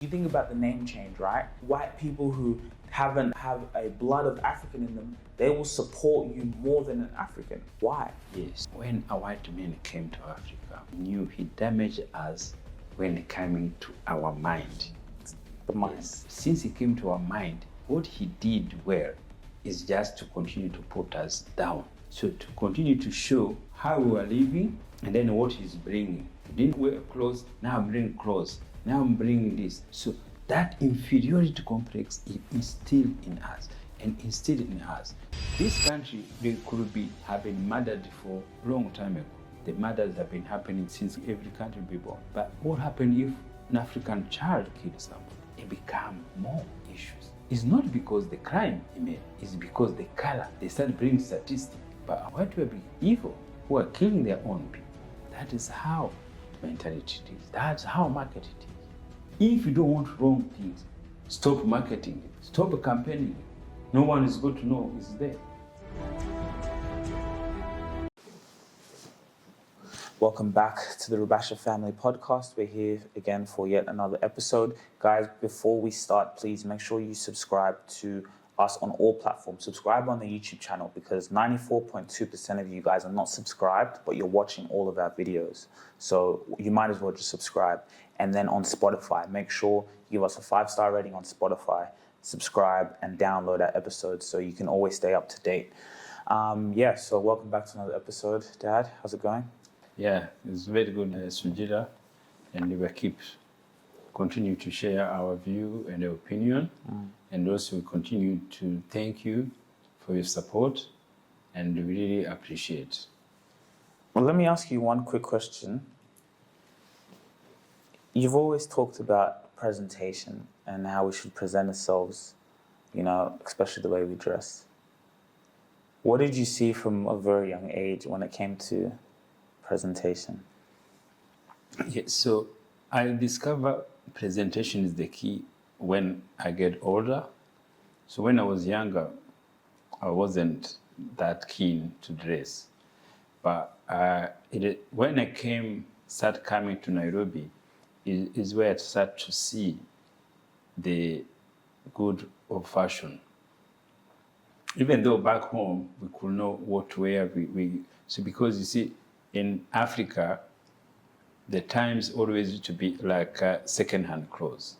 You think about the name change, right? White people who haven't have a blood of African in them, they will support you more than an African. Why? Yes. When a white man came to Africa, he knew he damaged us when coming to our mind. The mind. Yes. Since he came to our mind, what he did well is just to continue to put us down. So to continue to show how we are living and then what he's bringing. He didn't wear clothes, now I'm bringing clothes. Now I'm bringing this. So that inferiority complex is instilled in us and instilled in us. This country, they could have been murdered for a long time ago. The murders have been happening since every country be born. But what happened if an African child kills someone? It become more issues. It's not because the crime he made, it's because the color. They start bringing statistics. But white people be evil who are killing their own people. That is how mentality it is. That's how market it is. If you don't want wrong things, stop marketing it. Stop campaigning it. No one is going to know it's there. Welcome back to the Rubasha Family Podcast. We're here again for yet another episode. Guys, before we start, please make sure you subscribe to us on all platforms. Subscribe on the YouTube channel because 94.2% of you guys are not subscribed, but you're watching all of our videos. So you might as well just subscribe. And then on Spotify, make sure you give us a 5-star rating on Spotify, subscribe and download our episodes so you can always stay up to date. So welcome back to another episode. Dad, how's it going? Yeah, it's very good, Sugira, and we will continue to share our view and opinion, and also continue to thank you for your support, and we really appreciate. Well, let me ask you one quick question. You've always talked about presentation and how we should present ourselves, especially the way we dress. What did you see from a very young age when it came to presentation? Yeah, so I discovered presentation is the key when I get older. So when I was younger, I wasn't that keen to dress. But when I started coming to Nairobi, is where I started to see the good of fashion. Even though back home, we could know what to wear. So because you see, in Africa, the times always used to be like second-hand clothes.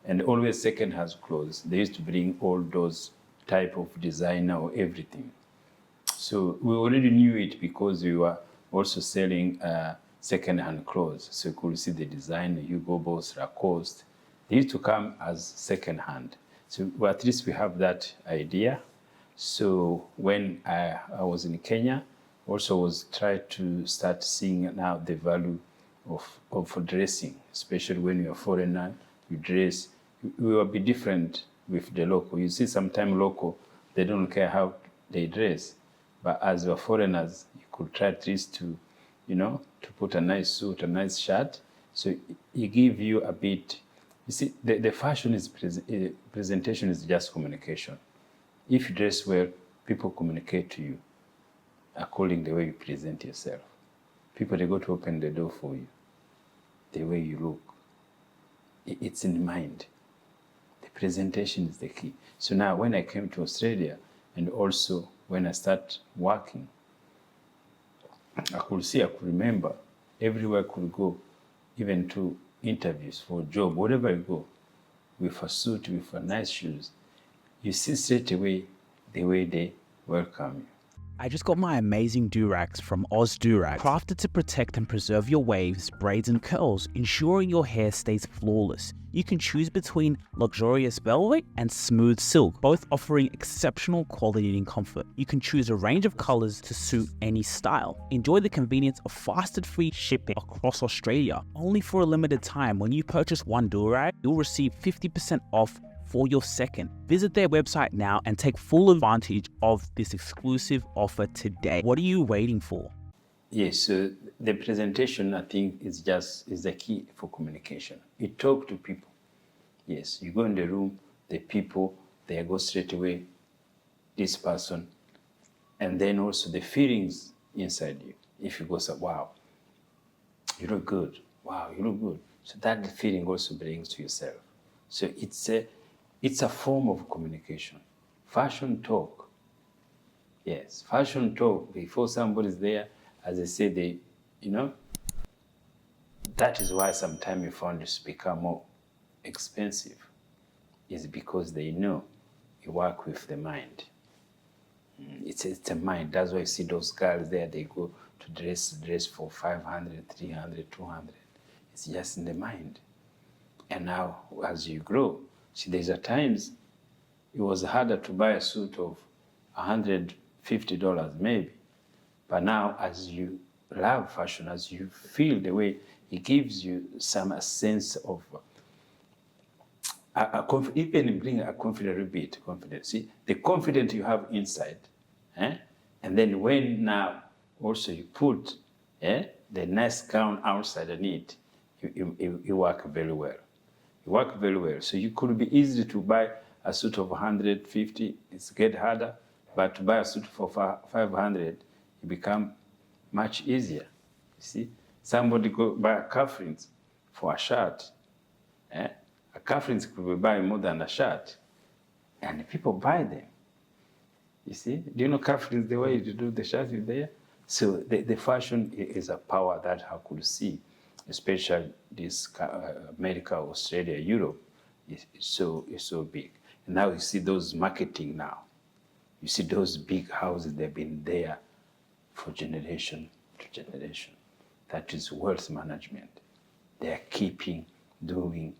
And always second-hand clothes, they used to bring all those type of designer or everything. So we already knew it because we were also selling second-hand clothes. So you could see the design, Hugo Boss, Lacoste. They used to come as second-hand. So at least we have that idea. So when I was in Kenya, also was trying to start seeing now the value of dressing, especially when you're a foreigner, you dress. We will be different with the local. You see, sometimes local, they don't care how they dress. But as you're foreigners, you could try at least to put a nice suit, a nice shirt. So it give you a bit, you see, the fashion is, presentation is just communication. If you dress well, people communicate to you according to the way you present yourself. People, they go to open the door for you. The way you look, it's in mind. The presentation is the key. So now when I came to Australia, and also when I start working, I could remember, everywhere I could go, even to interviews for a job, wherever you go, with a suit, with a nice shoes, you see straight away the way they welcome you. I just got my amazing do-rags from Oz Do-Rag, crafted to protect and preserve your waves, braids and curls, ensuring your hair stays flawless. You can choose between luxurious velvet and smooth silk, both offering exceptional quality and comfort. You can choose a range of colors to suit any style. Enjoy the convenience of fast and free shipping across Australia. Only for a limited time, when you purchase one do-rag, you'll receive 50% off for your second. Visit their website now and take full advantage of this exclusive offer today. What are you waiting for? Yes, so the presentation, I think, is the key for communication. You talk to people. Yes, you go in the room, the people, they go straight away, this person, and then also the feelings inside you. If you go say, wow, you look good. Wow, you look good. So that feeling also brings to yourself. So it's a form of communication. Fashion talk. Yes, fashion talk. Before somebody's there, as I say, that is why sometimes you find this become more expensive, is because they know you work with the mind. It's a mind. That's why you see those girls there, they go to dress for 500, 300, 200. It's just in the mind. And now, as you grow, see, there's a times it was harder to buy a suit of $150 maybe. But now, as you love fashion, as you feel the way, it gives you a sense of even bring a confident bit, confidence. See, the confidence you have inside, and then when now also you put the nice gown outside on it, you work very well. You work very well. So you could be easy to buy a suit of 150, it's get harder, but to buy a suit for 500, it become much easier. You see, somebody go buy a cufflinks for a shirt. A cufflinks could be buying more than a shirt, and people buy them. You see, do you know cufflinks, the way you do the shirt is there? So the fashion is a power that I could see, especially this America, Australia, Europe, is so big. And now you see those marketing now. You see those big houses, they've been there for generation to generation. That is wealth management. They are doing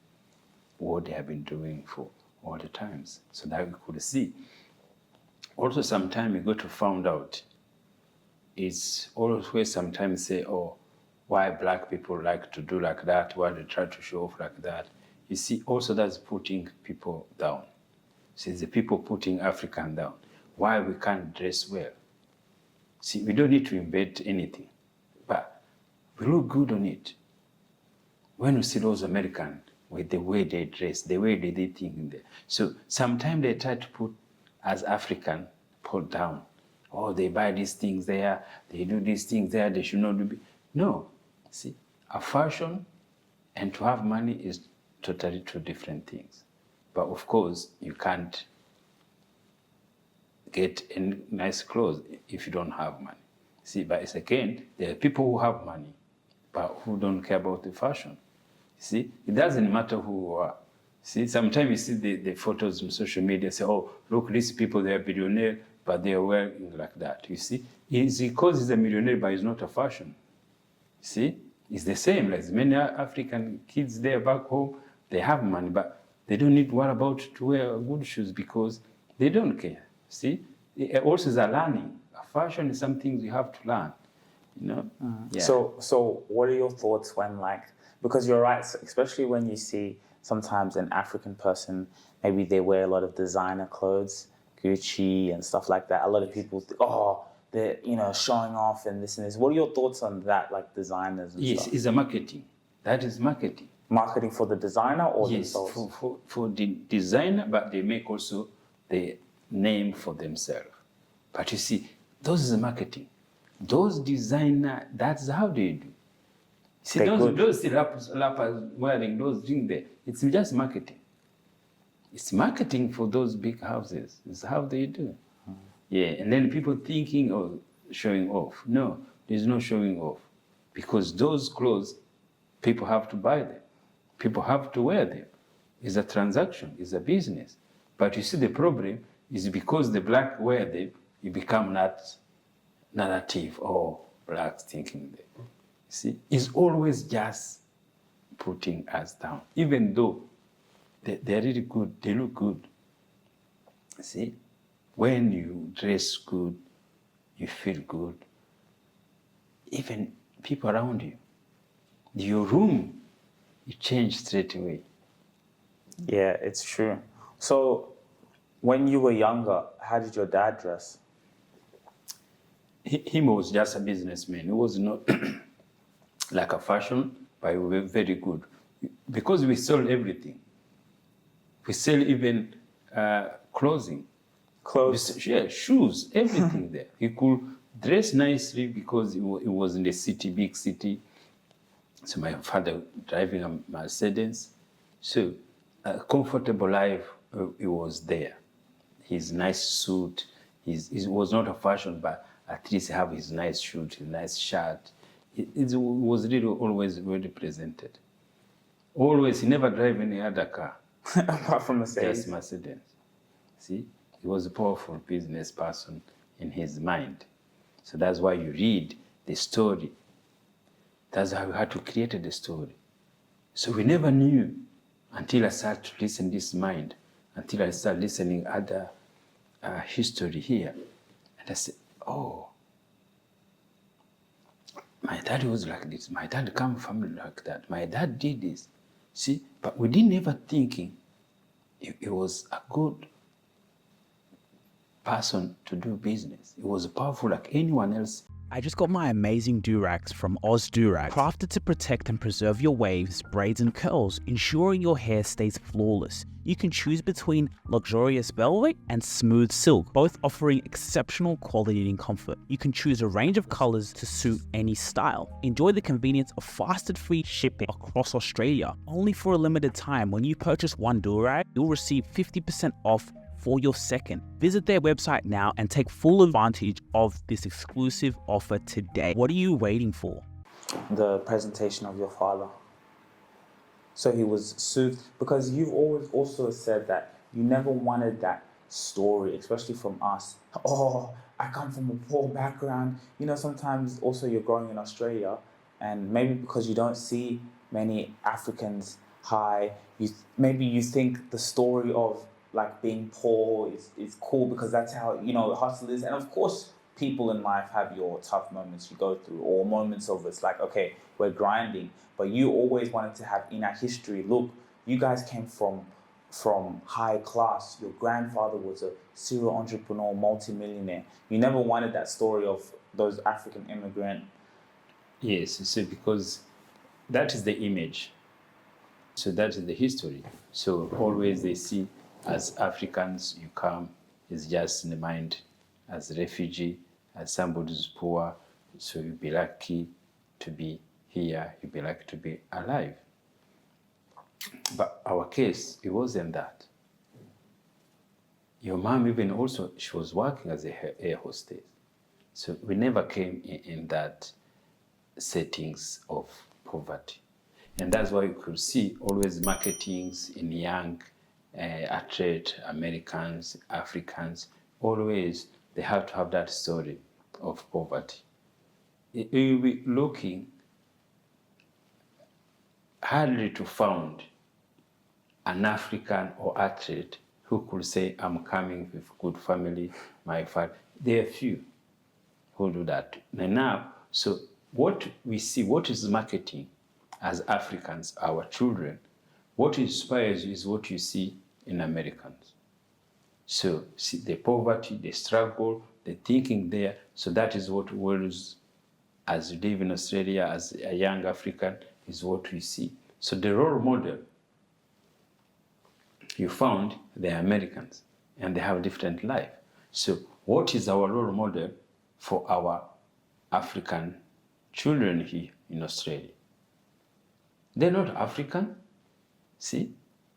what they have been doing for all the times. So that we could see. Also, sometimes you go to find out, it's always sometimes say, oh, why black people like to do like that, why they try to show off like that. You see, also that's putting people down. See, the people putting African down. Why we can't dress well. See, we don't need to invent anything, but we look good on it. When we see those Americans with the way they dress, the way they do things, so sometimes they try to put as African, put down. Oh, they buy these things there, they do these things there, they should not do. No, see, a fashion and to have money is totally two different things. But of course, you can't get any nice clothes if you don't have money. See, but it's again, there are people who have money, but who don't care about the fashion. See, it doesn't matter who you are. See, sometimes you see the photos on social media, say, oh, look, these people, they are billionaires, but they are wearing like that. You see, it's because he's a millionaire, but he's not a fashion. See, it's the same. Like many African kids there back home, they have money, but they don't need what about to wear good shoes because they don't care. See, it also is a learning. A fashion is something you have to learn. You know. Yeah. So what are your thoughts when because you're right, especially when you see sometimes an African person, maybe they wear a lot of designer clothes, Gucci and stuff like that. A lot of people think, oh, they're showing off and this and this. What are your thoughts on that, like designers and stuff? Yes, it's a marketing. That is marketing. Marketing for the designer or yes, themselves? for the designer, but they make also the name for themselves. But you see, those is marketing. Those designer, that's how they do. See, those rappers wearing those things there, it's just marketing. It's marketing for those big houses. It's how they do. Yeah, and then people thinking of showing off. No, there's no showing off. Because those clothes, people have to buy them. People have to wear them. It's a transaction, it's a business. But you see, the problem is because the black wear them, you become not narrative or black thinking them. See, it's always just putting us down, even though they're really good, they look good. See, when you dress good, you feel good. Even people around you, your room, you change straight away. Yeah, it's true. So, when you were younger, how did your dad dress? He was just a businessman. He was not like a fashion, but we were very good. Because we sold everything. We sell even clothing. Clothes? Yeah, shoes, everything there. He could dress nicely because it was in the city, big city. So my father driving a Mercedes. So a comfortable life, it was there. His nice suit, it was not a fashion, but at least have his nice suit, his nice shirt. It was really always well presented. Always, he never drive any other car. Apart from Mercedes. Just Mercedes. See, he was a powerful business person in his mind. So that's why you read the story. That's how you had to create the story. So we never knew until I started to listen this mind, until I started listening other history here. And I said, oh, my dad was like this. My dad come from family like that. My dad did this. See, but we didn't ever thinking it was a good person to do business. It was powerful like anyone else. I just got my amazing durags from Oz Durags, crafted to protect and preserve your waves, braids and curls, ensuring your hair stays flawless. You can choose between luxurious velvet and smooth silk, both offering exceptional quality and comfort. You can choose a range of colors to suit any style. Enjoy the convenience of fast and free shipping across Australia. Only for a limited time, when you purchase one durag, you'll receive 50% off for your second. Visit their website now and take full advantage of this exclusive offer today. What are you waiting for? The presentation of your father. So he was soothed, because you've always also said that you never wanted that story, especially from us. Oh, I come from a poor background. You know, sometimes also you're growing in Australia, and maybe because you don't see many Africans high, maybe you think the story of like being poor is cool because that's how, you know, hustle is. And of course, people in life have your tough moments you go through, or moments of it's like, okay, we're grinding. But you always wanted to have in our history, look, you guys came from high class. Your grandfather was a serial entrepreneur, multimillionaire. You never wanted that story of those African immigrant. Yes, so because that is the image. So that is the history. So always they see as Africans, you come, it's just in the mind as a refugee, as somebody who's poor, so you'll be lucky to be here, you'll be lucky to be alive. But our case, it wasn't that. Your mom even also, she was working as a air hostess. So we never came in that settings of poverty. And that's why you could see always marketings in young athlete, Americans, Africans, always they have to have that story of poverty. You'll be looking hardly to find an African or athlete who could say, I'm coming with good family, my father. There are few who do that. And now, so what we see, what is marketing as Africans, our children, what inspires you is what you see in Americans. So see the poverty, the struggle, the thinking there. So that is what was, as you live in Australia, as a young African, is what we see. So the role model you found, they're Americans, and they have a different life. So what is our role model for our African children here in Australia? They're not African. See,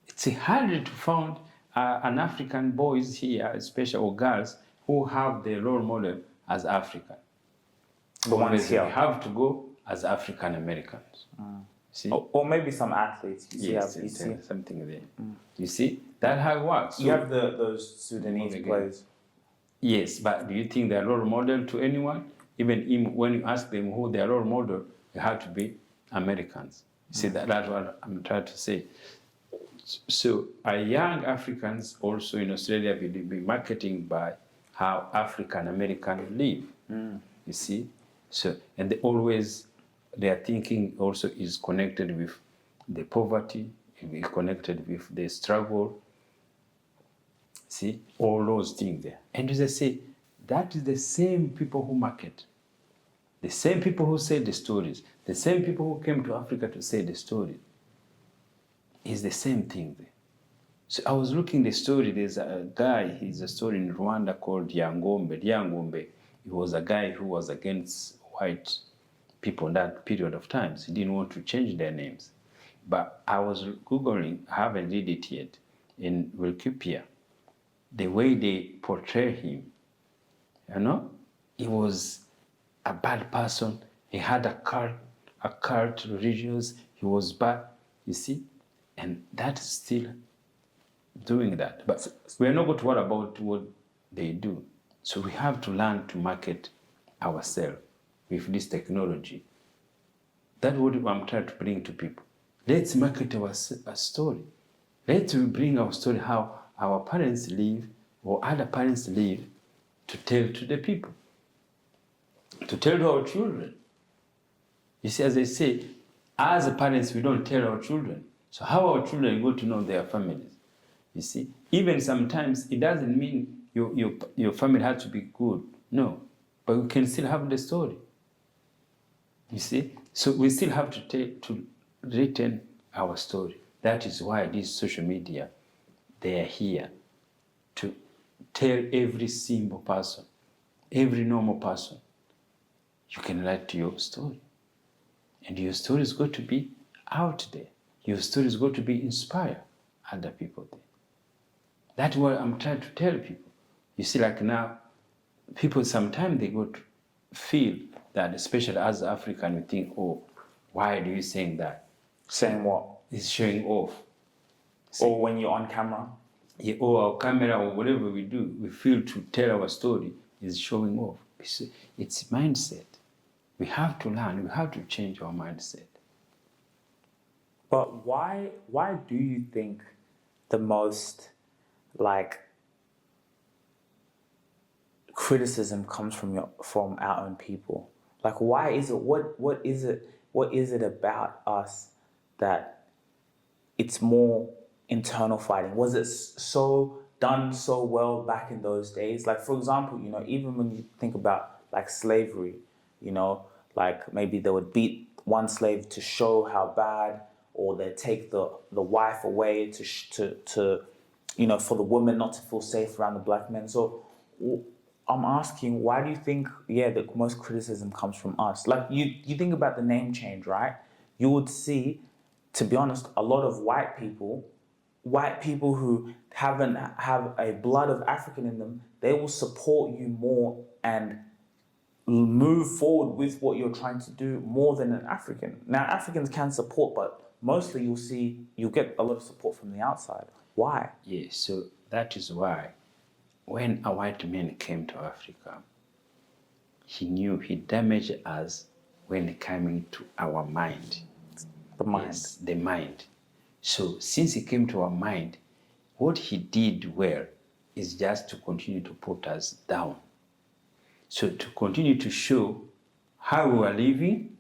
it's hard to find an African boys here, especially or girls, who have their role model as African. The ones here. They have to go as African Americans. See? Or maybe some athletes. Yes, something there. You see, that's how it works. You have those Sudanese players. Yes, but do you think they're role model to anyone? Even when you ask them who their role model, they have to be Americans. See, that's what I'm trying to say. So our young Africans also in Australia will be marketing by how African Americans live. You see? So, and their thinking also is connected with the poverty, is connected with the struggle. See, all those things there. And as I say, that is the same people who market, the same people who say the stories, the same people who came to Africa to say the story. Is the same thing there. So I was looking the story, there's a guy, he's a story in Rwanda called Yangombe. Yangombe, he was a guy who was against white people in that period of times. He didn't want to change their names. But I was Googling, I haven't read it yet, in Wikipedia, the way they portray him, he was a bad person. He had a cult religious. He was bad, you see, and that's still doing that. But we are not going to worry about what they do. So we have to learn to market ourselves with this technology. That's what I'm trying to bring to people. Let's market our story. Let's bring our story, how our parents live or other parents live, to tell to the people, to tell to our children. You see, as I say, as parents, we don't tell our children. So how our children go to know their families? You see, even sometimes it doesn't mean your family has to be good. No, but we can still have the story. You see, so we still have to retain our story. That is why these social media, they are here to tell every single person, every normal person, you can write your story. And your story is going to be out there. Your story is going to be inspire other people there. That's what I'm trying to tell people. You see, like now, people sometimes they go to feel that, especially as African, you think, oh, why are you saying that? Saying what? It's showing off. Or when you're on camera? Yeah, or our camera or whatever we do, we feel to tell our story is showing off. It's mindset. We have to learn, we have to change our mindset. But why do you think the most criticism comes from our own people? Like, why is it? What is it about us that it's more internal fighting? Was it done so well back in those days? Like, for example, even when you think about like slavery, like maybe they would beat one slave to show how bad, or they'd take the wife away to for the woman not to feel safe around the black men. So I'm asking, why do you think, the most criticism comes from us? Like, you think about the name change, right? You would see, to be honest, a lot of white people who have a blood of African in them, they will support you more and move forward with what you're trying to do more than an African. Now, Africans can support, but mostly you'll get a lot of support from the outside. Why? Yes, so that is why when a white man came to Africa, he knew he damaged us when coming to our mind. The mind. Yes, the mind. So since he came to our mind, what he did well is just to continue to put us down. So to continue to show how we are living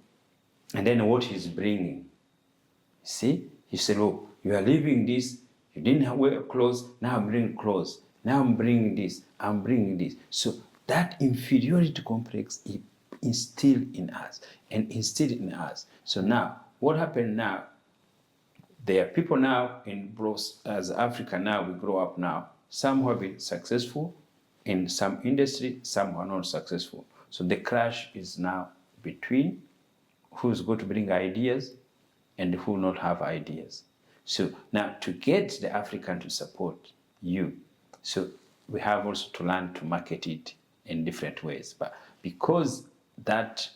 and then what he's bringing. See, he said, oh, you are living this, you didn't wear clothes, now I'm bringing clothes. Now I'm bringing this, I'm bringing this. So that inferiority complex is instilled in us and instilled in us. So now, what happened now? There are people now as Africa now, we grow up now, some who have been successful in some industry, some who are not successful. So the clash is now between who's going to bring ideas and who will not have ideas. So now to get the African to support you, so we have also to learn to market it in different ways. But because that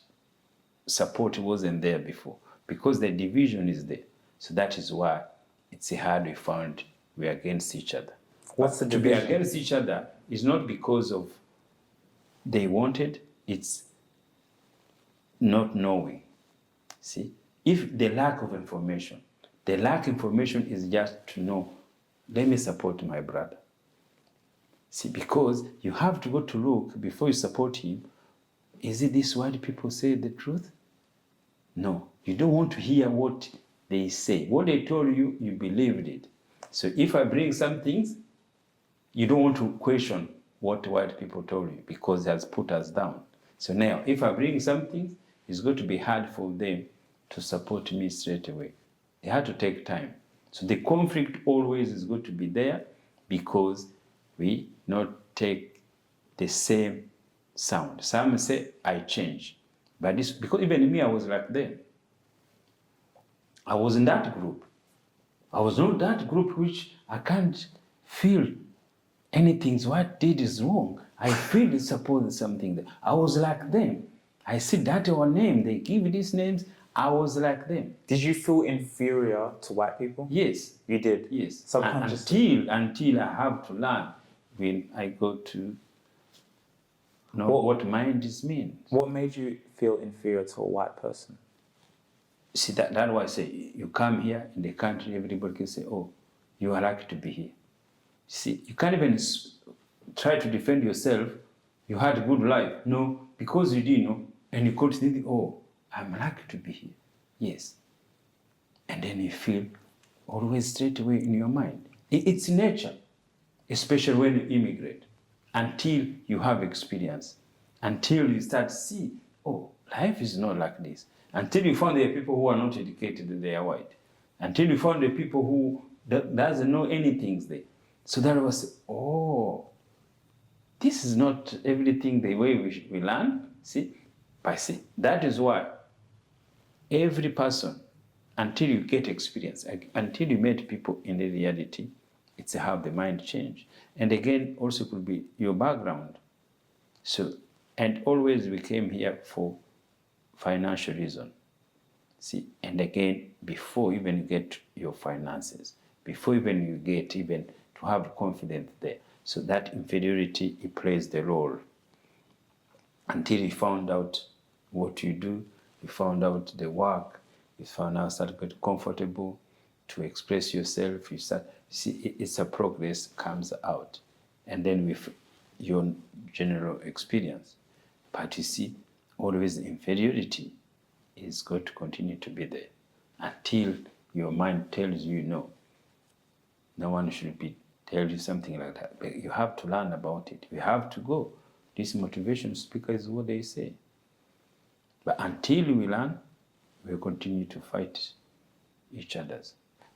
support wasn't there before, because the division is there, so that is why it's hard we found we're against each other. What's the division? To be against each other is not because of they wanted, it's not knowing. See, if the lack of information is just to know, let me support my brother. See, because you have to go to look before you support him, is it this white people say the truth? No, you don't want to hear what they say. What they told you, you believed it. So if I bring some things, you don't want to question what white people told you because it has put us down. So now, if I bring some things, it's going to be hard for them to support me straight away. They had to take time. So the conflict always is going to be there because we not take the same sound. Some say, I change. But this, because even me, I was like them. I was in that group. I was not that group which I can't feel anything what did is wrong. I feel it's supposed something that I was like them. I see that our name, they give these names, I was like them. Did you feel inferior to white people? Yes. You did? Yes. Subconsciously? Until I have to learn when I go to know what mind is means. What made you feel inferior to a white person? See, that's why I say, you come here in the country, everybody can say, oh, you are lucky to be here. See, you can't even try to defend yourself. You had a good life. No, because you didn't know, and you could think, oh, I'm lucky to be here. Yes. And then you feel always straight away in your mind. It's nature, especially when you immigrate, until you have experience, until you start to see, oh, life is not like this. Until you find there are people who are not educated, they are white. Until you find the people who doesn't know anything there. So that was, oh, this is not everything the way we learn. See, but see, that is why every person, until you get experience, until you meet people in the reality, it's how the mind change. And again, also could be your background. So, and always we came here for financial reason. See, and again, before even you get your finances, before even you get even to have confidence there. So that inferiority, it plays the role. Until you found out what you do, you found out the work, you found out start to get comfortable to express yourself, you start, see, it's a progress comes out. And then with your general experience. But you see, always inferiority is going to continue to be there until your mind tells you no. No one should be tell you something like that. But you have to learn about it. You have to go. This motivation speaker is what they say. But until we learn, we'll continue to fight each other.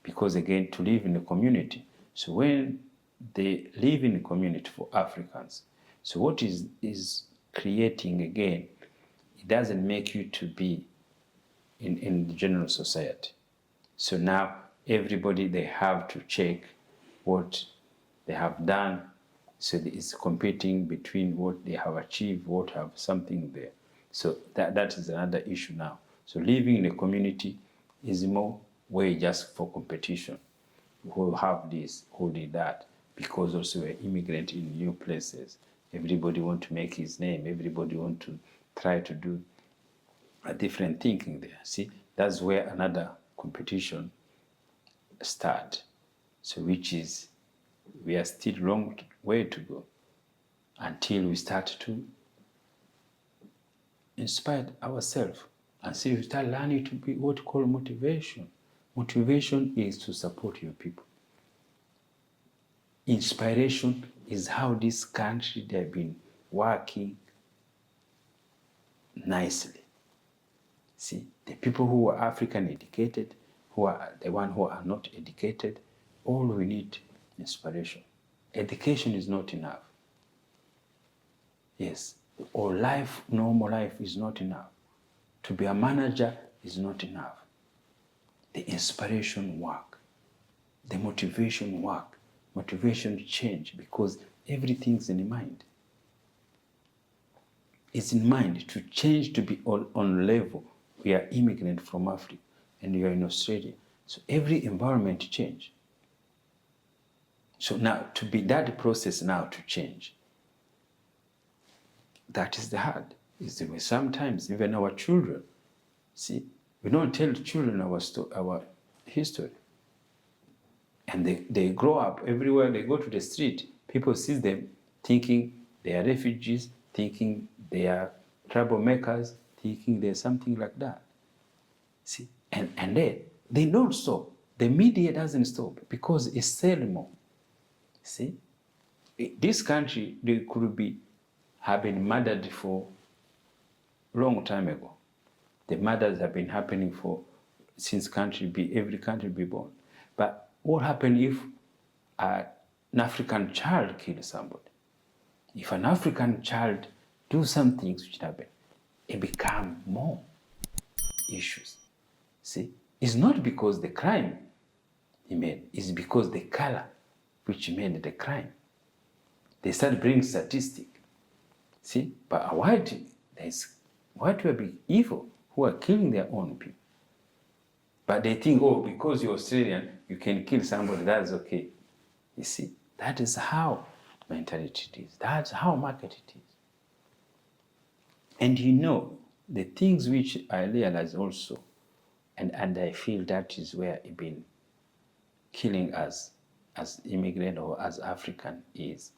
Because again, to live in a community. So when they live in a community for Africans, so what is creating again, it doesn't make you to be in the general society. So now everybody, they have to check what they have done. So it's competing between what they have achieved, what have something there. So that is another issue now. So living in a community is more way just for competition. Who have this, who did that, because also we're immigrant in new places. Everybody want to make his name. Everybody want to try to do a different thinking there. See, that's where another competition start. So which is, we are still long way to go until we start to inspire ourselves and see, we start learning to be what we call motivation. Motivation is to support your people. Inspiration is how this country, they've been working nicely. See, the people who are African educated, who are the ones who are not educated, all we need inspiration. Education is not enough. Yes, or life, normal life is not enough. To be a manager is not enough. The inspiration work, the motivation work, motivation change, because everything's in the mind. It's in mind to change to be on level. We are immigrant from Africa and you are in Australia. So every environment change. So now to be that process now to change, that is the hard. Is the way sometimes even our children, see, we don't tell children our history. And they grow up everywhere they go to the street. People see them thinking they are refugees, thinking they are troublemakers, thinking they're something like that. See, and then they don't stop. The media doesn't stop because it's selling more. See, this country, they could have been murdered for a long time ago. The murders have been happening since every country be born. But what happened if an African child kills somebody? If an African child do some things which happen, it become more issues. See, It's not because the crime he made, it's because the color which made the crime. They start bringing statistics. See, but a white will be evil who are killing their own people. But they think, oh, because you're Australian, you can kill somebody, that's okay. You see, that is how mentality it is. That's how market it is. And you know, the things which I realize also, and I feel that is where it been killing us as immigrant or as African is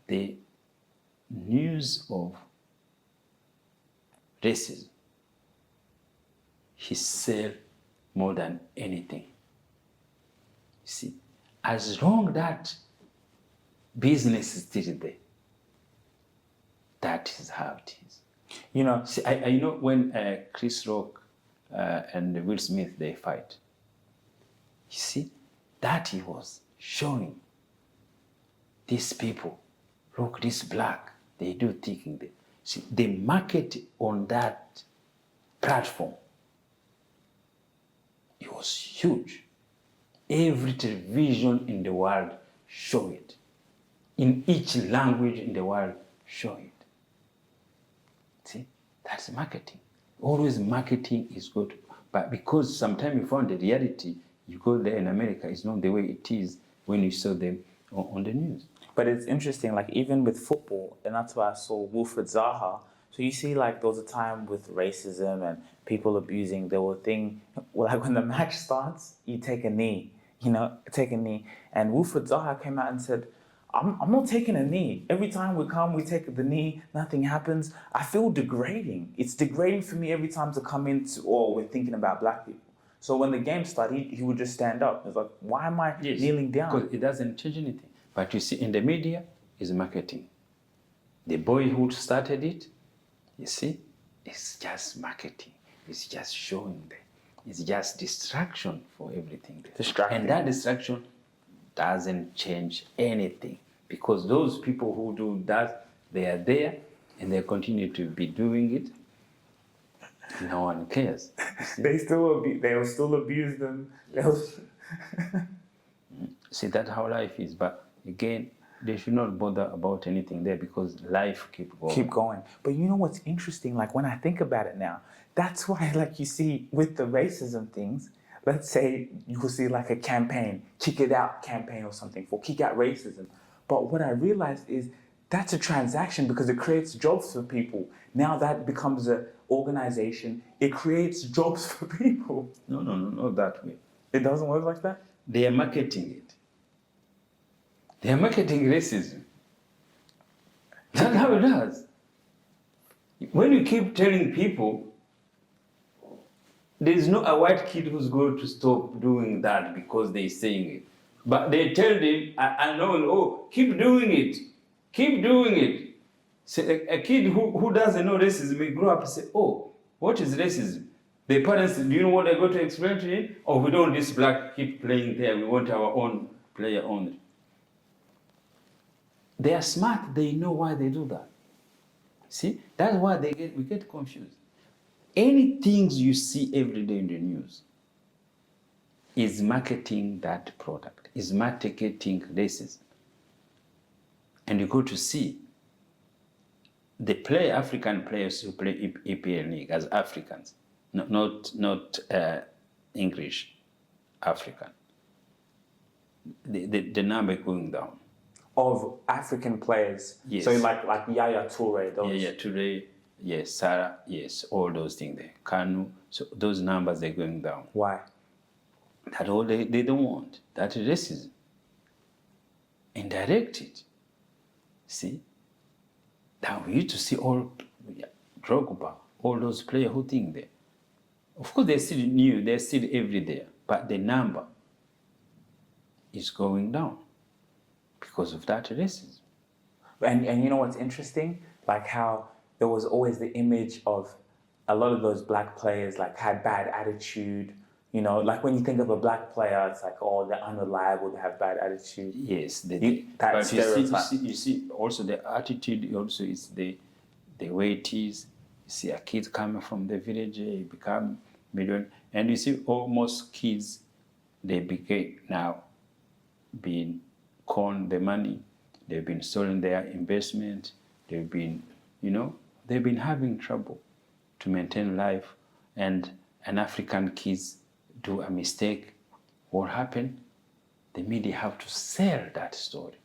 the news of racism. He sell more than anything. You see, as long that business is still there, that is how it is. You know, See, I know when Chris Rock and Will Smith, they fight. You see, that he was showing these people, look, this black, they do thinking. See, they market on that platform. It was huge. Every television in the world show it. In each language in the world show it. See, that's marketing. Always marketing is good. But because sometimes you found the reality, you go there in America, it's not the way it is when you saw them on the news. but it's interesting, like even with football, and that's why I saw Wilfred Zaha. So you see, like there was a time with racism and people abusing. There were thing like when the match starts, you take a knee, take a knee. And Wilfred Zaha came out and said, I'm not taking a knee. Every time we come, we take the knee, nothing happens. I feel degrading. It's degrading for me every time to come into, or we're thinking about black people. So when the game started, he would just stand up. It's like, why am I kneeling down? Because it doesn't change anything. But you see, in the media, is marketing. The boy who started it, you see, it's just marketing. It's just showing them. It's just distraction for everything. Distracting. And that distraction doesn't change anything. Because those people who do that, they are there and they continue to be doing it. No one cares. They will still abuse them. See, that's how life is. But again, they should not bother about anything there because life keep going. But you know what's interesting? Like when I think about it now, that's why, like you see with the racism things, let's say you will see like a campaign, kick it out campaign or something for kick out racism. But what I realized is that's a transaction because it creates jobs for people. Now that becomes an organization, it creates jobs for people. No, not that way. It doesn't work like that? They are marketing it. They are marketing racism. That's how it does. When you keep telling people, there's no a white kid who's going to stop doing that because they're saying it. But they tell them, I know, oh, keep doing it. Keep doing it. So a kid who doesn't know racism may grow up and say, oh, what is racism? The parents, do you know what they're going to explain to him? Oh, we don't want this black keep playing there. We want our own player only. They are smart. They know why they do that. See, that's why we get confused. Any things you see every day in the news is marketing that product, is marketing racism. And you go to see the African players who play EPL League as Africans, not English African. The number going down. Of African players. Yes. So like Yaya Toure. Those. Yeah, Toure, yes, Sarah, yes, all those things there. Kanu, so those numbers are going down. Why? That's all they don't want. That is racism. And direct it. See? Now we used to see all Drogba, all those players who think there. Of course, they're still new, they're still every day, but the number is going down because of that racism. And you know what's interesting? Like how there was always the image of a lot of those black players like had bad attitude. You know, like when you think of a black player, it's like, oh, they're unreliable, they have bad attitude. Yes, that stereotype. You see, also the attitude also is the way it is. You see a kid coming from the village, he become million. And you see, almost kids, they became now being conned the money, they've been stolen their investment, they've been, they've been having trouble to maintain life. And an African kids do a mistake, what happened? The media have to sell that story.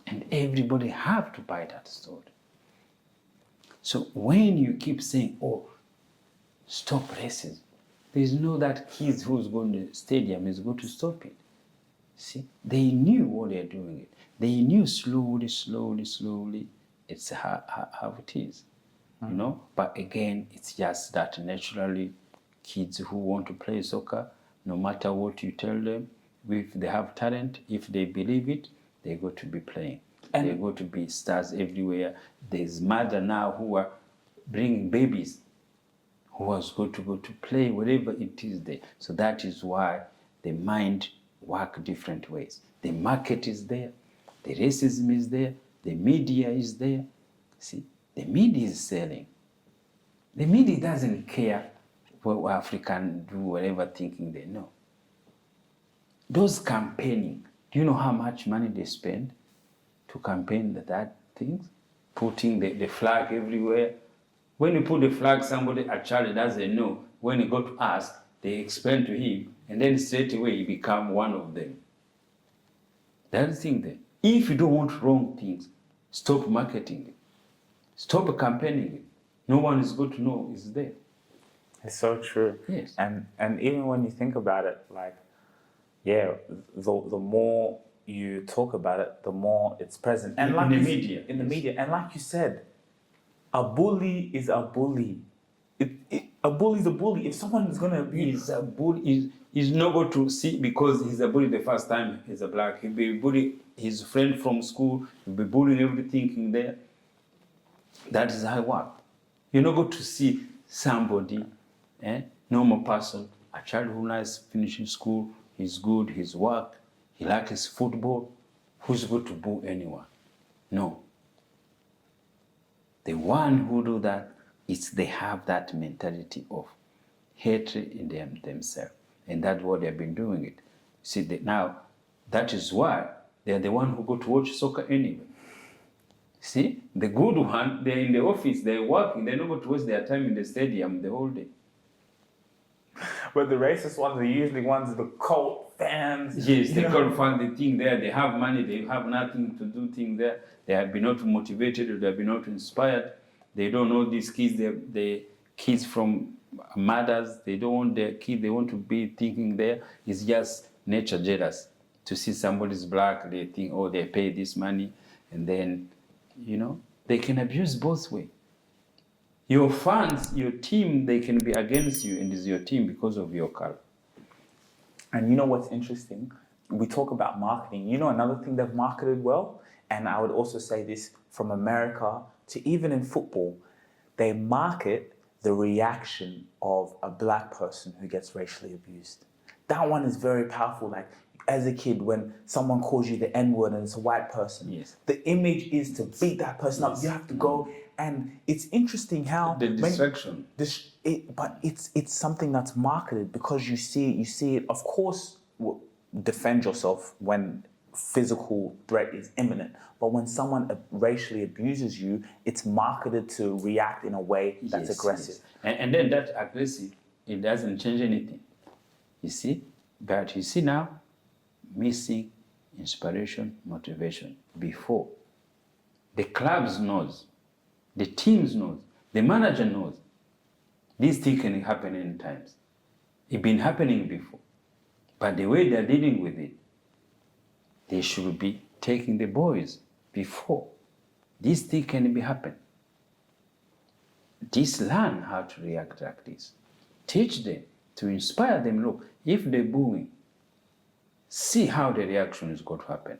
And everybody have to buy that story. So when you keep saying, oh, stop racism, there's no that kids who's going to the stadium is going to stop it. See, they knew what they're doing it. They knew slowly, it's how it is, But again, it's just that naturally, kids who want to play soccer, no matter what you tell them, if they have talent, if they believe it, they go to be playing. And they go to be stars everywhere. There's mother now who are bringing babies who are going to go to play wherever it is there. So that is why the mind work different ways. The market is there, the racism is there, the media is there. See, the media is selling. The media doesn't care what African do, whatever thinking they know. Those campaigning, do you know how much money they spend to campaign that things? Putting the flag everywhere. When you put the flag, somebody, a child doesn't know. When he go to ask, they explain to him, and then straight away he become one of them. That's the thing there. If you don't want wrong things, stop marketing it. Stop campaigning it. No one is going to know it's there. It's so true. Yes. And even when you think about it, like, yeah, the more you talk about it, the more it's present. And in the media. In the media. And like you said, a bully is a bully. A bully is a bully. If someone is going to be... He's a bully. He's not going to see, because he's a bully the first time he's a black. He'll be bully his friend from school. He'll be bullying everything in there. That is how it works. You're not going to see somebody, normal person, a child who is finishing school, he's good, his work, he likes his football, who's going to boo anyone? No. The one who do that, they have that mentality of hatred in themselves. And that's what they've been doing it. See, now, that is why they're the one who go to watch soccer anyway. See, the good one, they're in the office, they're working, they're not going to waste their time in the stadium the whole day. But the racist ones are usually ones, the cult fans. Yes, they can't find the thing there, they have money, they have nothing to do thing there. They have been not motivated, they have been not inspired. They don't know these kids, the kids from mothers, they don't want their kids, they want to be thinking there. It's just nature jealous. To see somebody's black, they think, oh, they pay this money, and then, they can abuse both ways. Your fans, your team, they can be against you, and it's your team because of your color. And you know what's interesting? We talk about marketing. You know another thing they've marketed well? And I would also say this from America to even in football, they market the reaction of a black person who gets racially abused. That one is very powerful. Like, as a kid, when someone calls you the N-word and it's a white person, yes, the image is to beat that person up. You have to go, and it's interesting how the distraction. But it's something that's marketed because you see it. Of course, defend yourself when physical threat is imminent. But when someone racially abuses you, it's marketed to react in a way that's aggressive. Yes. And then that aggressive, it doesn't change anything. You see? But you see now, missing inspiration, motivation. Before, the clubs knows, the teams knows, the manager knows. These things can happen any times. It's been happening before. But the way they're dealing with it, they should be taking the boys before. This thing can be happen. Just learn how to react like this. Teach them, to inspire them. Look, if they're booing, see how the reaction is going to happen.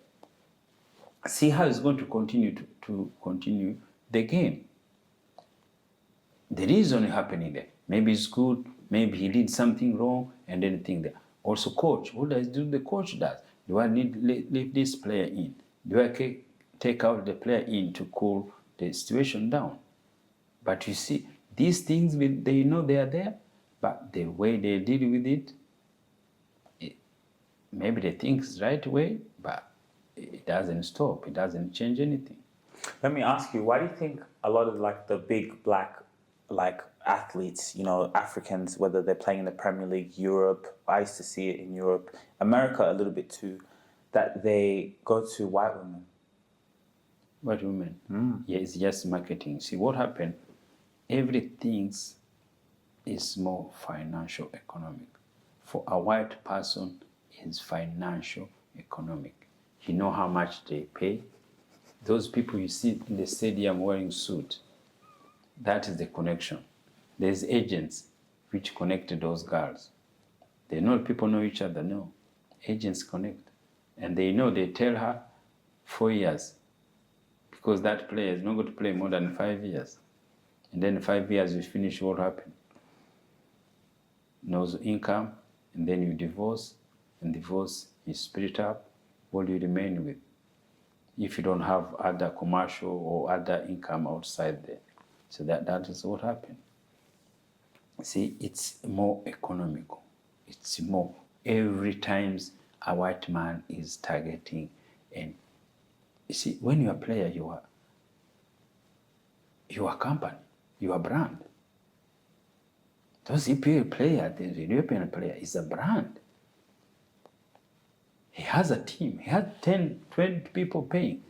See how it's going to continue to continue the game. The reason it's happening there. Maybe it's good, maybe he did something wrong, and then think that. Also, coach, what does the coach does? Do I need to leave this player in? Do I take out the player in to cool the situation down? But you see, these things, they know they are there, But the way they deal with it, maybe they think it's the right way, but it doesn't stop. It doesn't change anything. Let me ask you, why do you think a lot of like the big black like athletes, you know, Africans, whether they're playing in the Premier League, Europe, I used to see it in Europe, America a little bit too, that they go to white women? What do you mean? Yeah, it's just marketing. See what happened? Everything is more financial economic. For a white person, it's financial economic. You know how much they pay? Those people you see in the stadium wearing suit, that is the connection. There's agents which connect those girls. They know people know each other, no. Agents connect. And they know, they tell her 4 years, because that player is not going to play more than 5 years. And then 5 years you finish, what happened? No income, and then you divorce, and divorce is split up. What do you remain with? If you don't have other commercial or other income outside there. So that is what happened. See, it's more economical. It's more, every time a white man is targeting. And you see, when you're a player, you are a company, you are a brand. Those EPL player, the European player, is a brand. He has a team. He has 10, 20 people paying.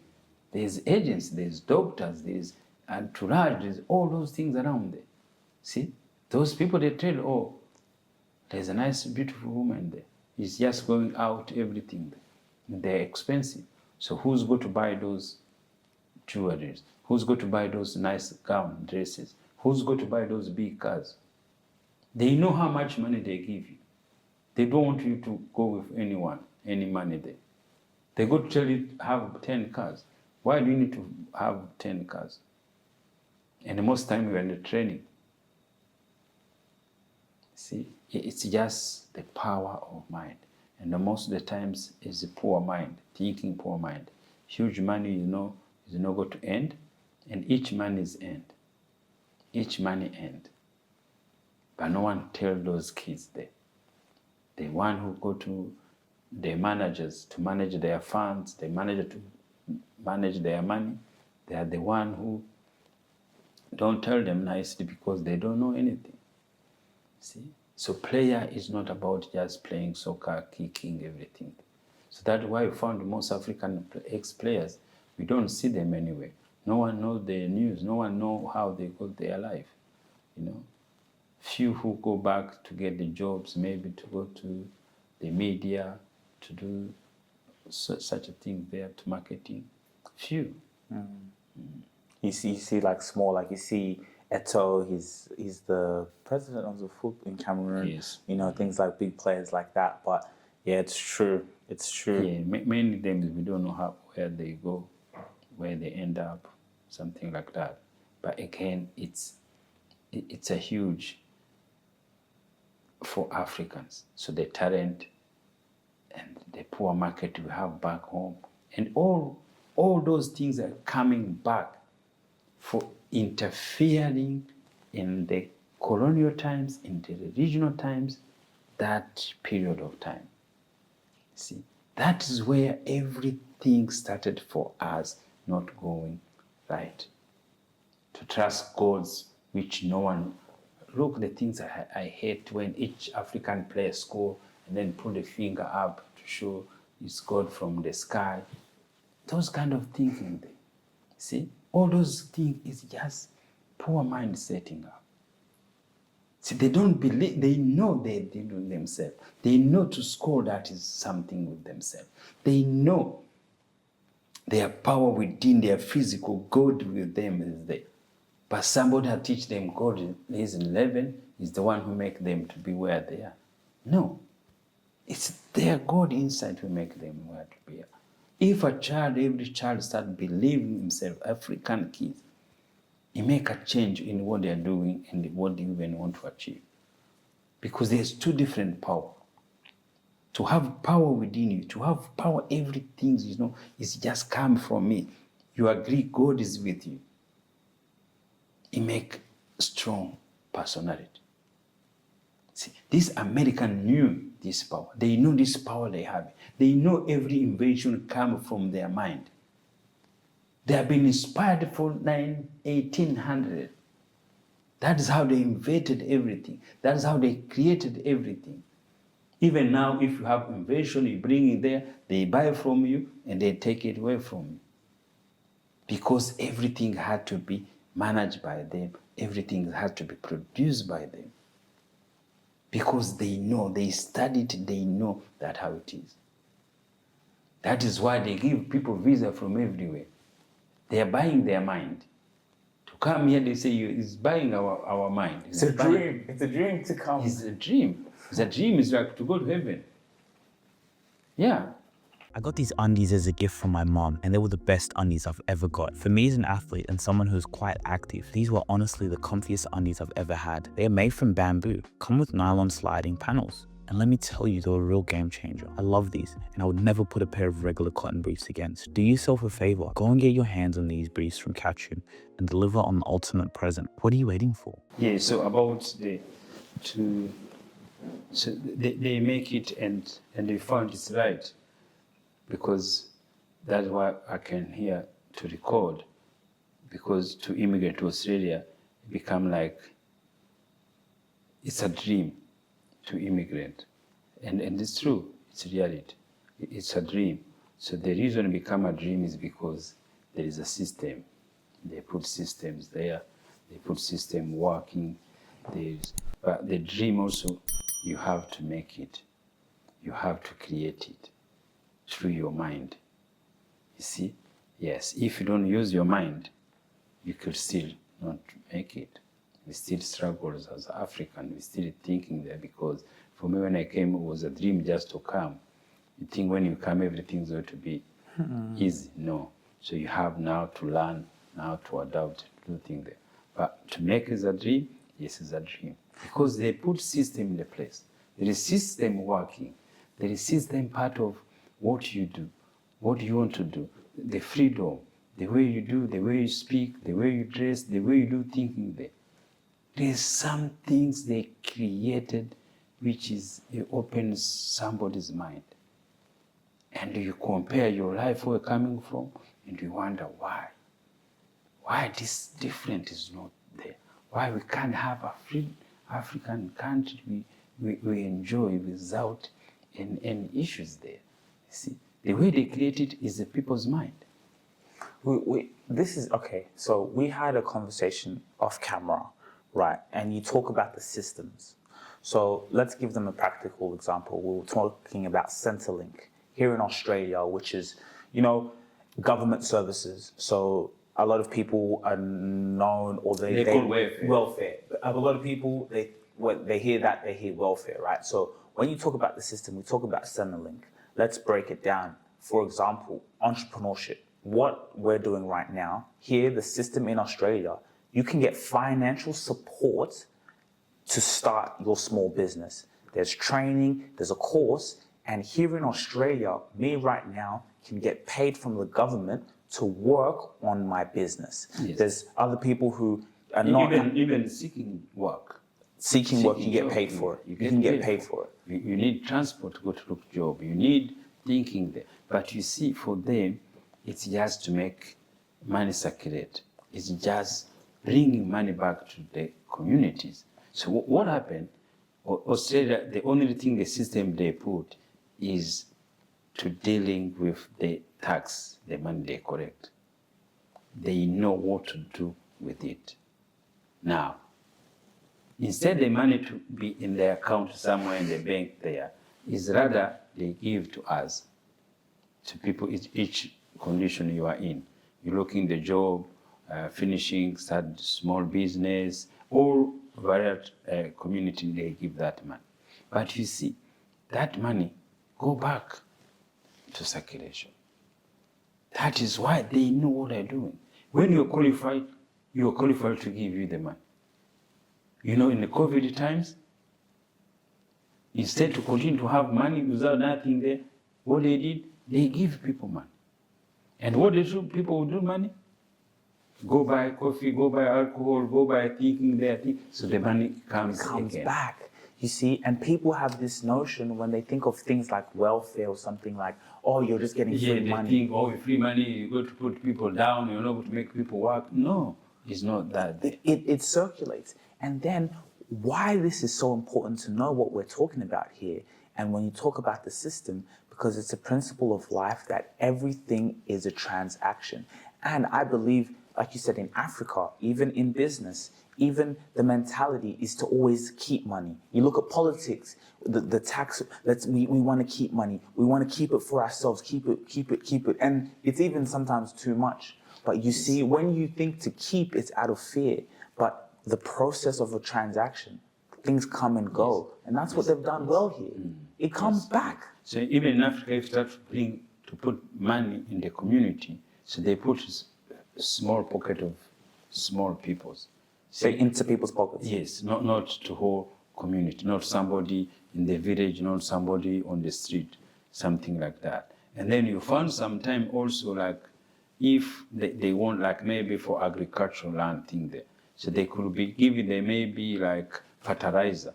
There's agents, there's doctors, there's entourage, there's all those things around there. See, those people, they tell, oh, there's a nice, beautiful woman there. He's just going out, everything there. They're expensive. So who's going to buy those jewelries? Who's going to buy those nice gown dresses? Who's going to buy those big cars? They know how much money they give you. They don't want you to go with anyone, any money there. They go to tell you have 10 cars. Why do you need to have 10 cars? And most time you're in the training. See, it's just the power of mind. And most of the times it's a poor mind, thinking poor mind. Huge money, you know, is not going to end, and each money is end. Each money end. But no one tell those kids there. The one who go to the managers to manage their funds, the manager to manage their money, they are the one who don't tell them nicely because they don't know anything. See? So player is not about just playing soccer, kicking, everything. So that's why we found most African ex-players, we don't see them anywhere. No one knows their news. No one knows how they got their life. You know, few who go back to get the jobs, maybe to go to the media, to do such a thing there, to marketing. Few. You see like small, like you see Eto'o, he's the president of the football in Cameroon. Yes. You know, things like big players like that. But yeah, it's true. It's true. Yeah, many of them, we don't know where they go, where they end up, something like that. But again, it's a huge for Africans. So the talent and the poor market we have back home, and all those things are coming back for interfering in the colonial times, in the regional times, that period of time. See, that is where everything started for us not going right. To trust gods which no one. Look, the things I hate when each African player score and then put the finger up to show it's God from the sky. Those kind of thinking there. See, all those things is just poor mind setting up. See, they don't believe, they know they did with themselves. They know to score that is something with themselves. They know their power within their physical, God with them is there. But somebody had teach them God is in heaven, is the one who make them to be where they are. No. It's their God inside who make them where to be. If every child start believing himself, African kids, he make a change in what they are doing and what they even want to achieve. Because there's two different power. To have power within you, to have power, everything, you know, is just come from me. You agree God is with you. He make strong personality. See, this American knew this power. They know this power they have. They know every invention comes from their mind. They have been inspired for 1800. That is how they invented everything. That is how they created everything. Even now, if you have invention, you bring it there, they buy from you and they take it away from you. Because everything had to be managed by them. Everything had to be produced by them. Because they know, they studied, they know that how it is. That is why they give people visa from everywhere. They are buying their mind. To come here, they say, it's buying our mind. It's a dream. It's a dream to come. It's a dream. The dream is like to go to heaven. Yeah. I got these undies as a gift from my mom, and they were the best undies I've ever got. For me as an athlete and someone who's quite active, these were honestly the comfiest undies I've ever had. They are made from bamboo, come with nylon sliding panels. And let me tell you, they're a real game changer. I love these, and I would never put a pair of regular cotton briefs against. Do yourself a favor, go and get your hands on these briefs from Katrin and deliver on the ultimate present. What are you waiting for? Yeah, so about they make it and they found it's right. Because that's why I came here to record. Because to immigrate to Australia become like, it's a dream to immigrate. And it's true, it's reality. It's a dream. So the reason it become a dream is because there is a system. They put systems there, they put system working. But the dream also, you have to make it. You have to create it through your mind. You see? Yes, if you don't use your mind, you could still not make it. We still struggle as African, we still thinking there, because for me when I came, it was a dream just to come. You think when you come, everything's going to be easy. No. So you have now to learn, now to adapt, to do things there. But to make it a dream, yes, it's a dream. Because they put system in the place. There is system working. There is system part of what you do, what you want to do, the freedom, the way you do, the way you speak, the way you dress, the way you do thinking there. There's some things they created which is, it opens somebody's mind. And you compare your life where you're coming from and you wonder why. Why this different is not there? Why we can't have a free African country we enjoy without any issues there? See, the way they create it is the people's mind. This is, okay, so we had a conversation off camera, right? And you talk about the systems. So let's give them a practical example. We were talking about Centrelink here in Australia, which is, government services. So a lot of people are known, or they call welfare. A lot of people, when they hear that, they hear welfare, right? So when you talk about the system, we talk about Centrelink. Let's break it down. For example, entrepreneurship. What we're doing right now, here, the system in Australia, you can get financial support to start your small business. There's training, there's a course, and here in Australia, me right now can get paid from the government to work on my business. Yes. There's other people who are not... Even seeking work. Seeking work, you get paid for it. You can get paid for it. You need transport to go to look job. You need thinking there. But you see, for them, it's just to make money circulate. It's just bringing money back to the communities. So what happened? Australia, the only thing the system they put is to dealing with the tax, the money they collect. They know what to do with it. Now, instead the money to be in their account somewhere in the bank there, is rather they give to us, to people, each condition you are in. You're looking the job, finishing, start small business, or various community, they give that money. But you see, that money go back to circulation. That is why they know what they're doing. When you're qualified to give you the money. In the COVID times, instead to continue to have money without nothing there, what they did, they give people money. And what they do, people will do money? Go buy coffee, go buy alcohol, go buy thinking their thing. So the money comes again. back. You see, and people have this notion when they think of things like welfare or something like, oh, you're just getting free they money. think, oh, free money, you're going to put people down, you're not going to make people work. No, it's not that. It circulates. And then why this is so important to know what we're talking about here, and when you talk about the system, because it's a principle of life that everything is a transaction. And I believe, like you said, in Africa, even in business, even the mentality is to always keep money. You look at politics, the tax, we want to keep money. We want to keep it for ourselves, keep it. And it's even sometimes too much. But you see, when you think to keep, it's out of fear. But the process of a transaction, things come and go. And that's what they've done well here. It comes back. So even in Africa, if you start to put money in the community, so they put a small pocket of small peoples. So into people's pockets. Yes, not to whole community, not somebody in the village, not somebody on the street, something like that. And then you find sometime also like if they want like maybe for agricultural land thing there, so they could be giving them maybe like fertilizer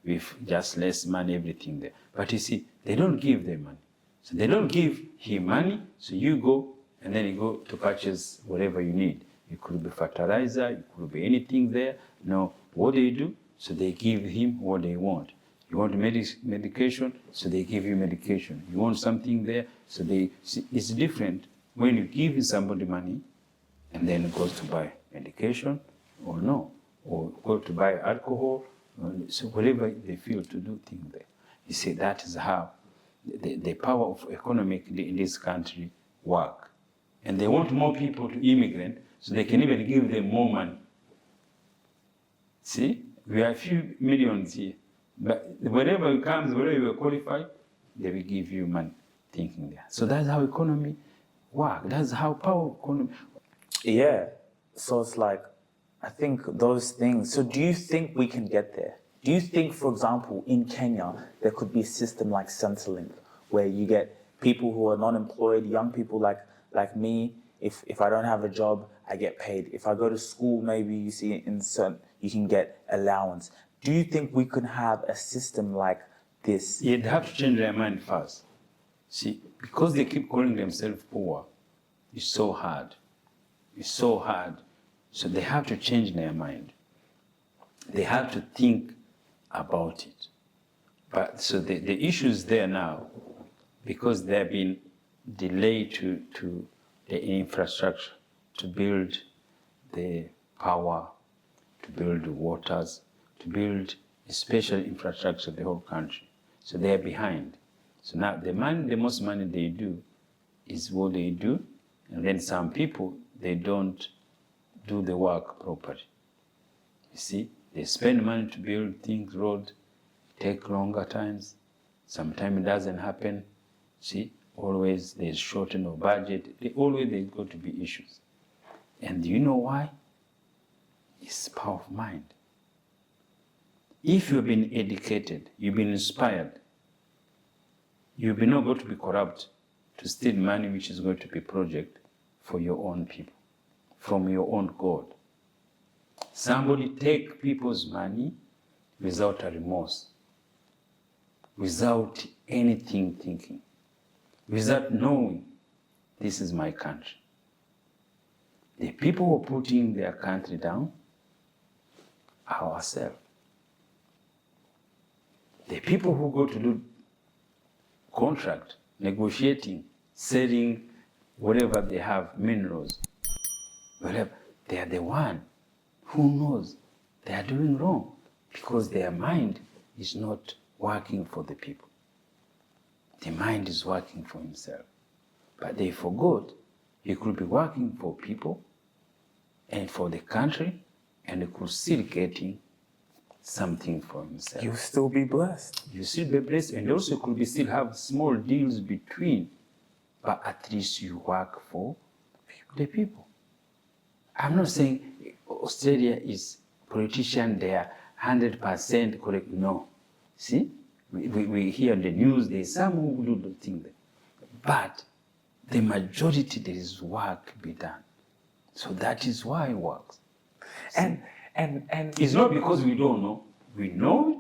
with just less money, everything there. But you see, they don't give them money. So they don't give him money, so you go and then you go to purchase whatever you need. It could be fertilizer, it could be anything there. No, what they do, so they give him what they want. You want medication, so they give you medication. You want something there, so they see, it's different when you give somebody money and then it goes to buy medication or no, or go to buy alcohol, so whatever they feel to do things there. You see, that is how the power of economic in this country work. And they want more people to immigrate, so they can even give them more money. See, we are a few millions here, but whenever it comes, wherever you are qualified, they will give you money, thinking there. So that's how economy works. That's how power economy. Yeah. So it's like, I think those things. So do you think we can get there? Do you think, for example, in Kenya, there could be a system like Centrelink, where you get people who are non-employed, young people like me, if I don't have a job, I get paid. If I go to school, maybe you see in certain, you can get allowance. Do you think we could have a system like this? Yeah, they have to change their mind first. See, because they keep calling themselves poor, it's so hard. It's so hard. So they have to change their mind. They have to think about it. But so the issue is there now, because there have been delay to the infrastructure, to build the power, to build the waters, to build a special infrastructure of the whole country. So they are behind. So now the most money they do is what they do, and then some people, they don't do the work properly. You see, they spend money to build things, road, take longer times. Sometimes it doesn't happen. See, always there's shortening of budget. Always there's going to be issues. And do you know why? It's power of mind. If you've been educated, you've been inspired, you'll be not going to be corrupt to steal money which is going to be project for your own people, from your own God. Somebody take people's money without a remorse, without anything thinking, without knowing this is my country. The people who are putting their country down are ourselves. The people who go to do contract, negotiating, selling whatever they have, minerals, whatever, they are the one who knows they are doing wrong because their mind is not working for the people. The mind is working for himself. But they forgot he could be working for people and for the country, and he could still getting something for himself. You'll still be blessed. You still be blessed, and also could be still have small deals between, but at least you work for the people. I'm not saying Australia is politician, they are 100% correct. No. See, we hear in the news, there's some who do the thing there. But the majority, there is work to be done. So that is why it works. And It's not because we don't know. We know it,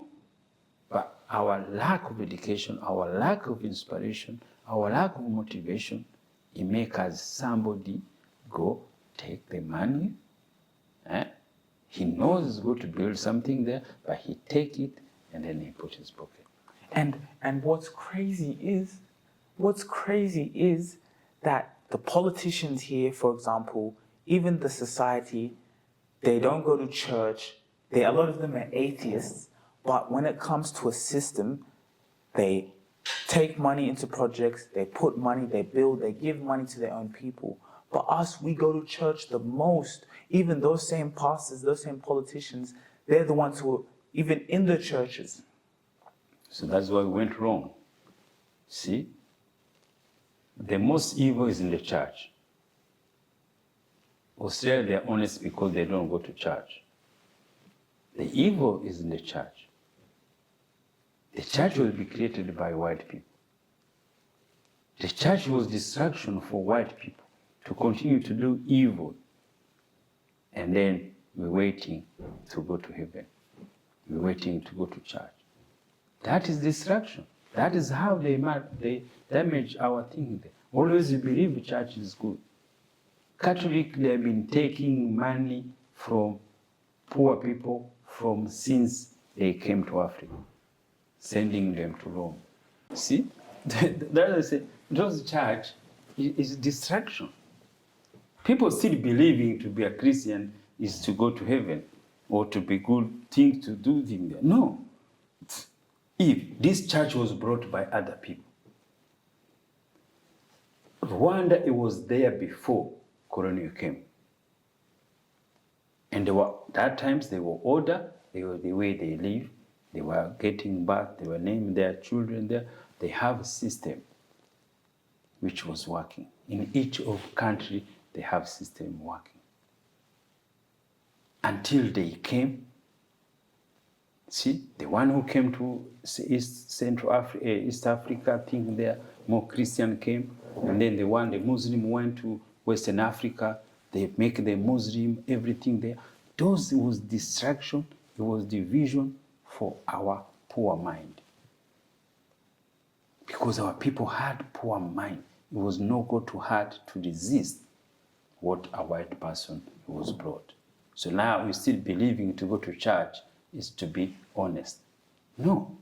our lack of education, our lack of inspiration, our lack of motivation, it makes us somebody go take the money. He knows he's going to build something there, but he take it and then he put his pocket. And what's crazy is that the politicians here, for example, even the society, they don't go to church. A lot of them are atheists, but when it comes to a system, they take money into projects, they put money, they build, they give money to their own people. But us, we go to church the most. Even those same pastors, those same politicians, they're the ones who are even in the churches. So that's why we went wrong. See? The most evil is in the church. Australia, they're honest because they don't go to church. The evil is in the church. The church will be created by white people. The church was distraction for white people to continue to do evil. And then we're waiting to go to heaven. We're waiting to go to church. That is distraction. That is how they damage our thinking. Always believe church is good. Catholic, they've been taking money from poor people since they came to Africa, sending them to Rome. See? That's I say, those church is distraction. People still believing to be a Christian is to go to heaven or to be good thing to do things there. No. If this church was brought by other people, Rwanda, it was there before colonial came. And that times they were order, they were the way they live, they were getting birth, they were naming their children there. They have a system which was working. In each of country, they have system working. Until they came, see, the one who came to East Africa, I think there more Christian came, and then the Muslim went to Western Africa, they make the Muslim, everything there. Those was distraction, it was division for our poor mind. Because our people had poor mind, it was no go too hard to resist what a white person was brought. So now we're still believing to go to church is to be honest. No.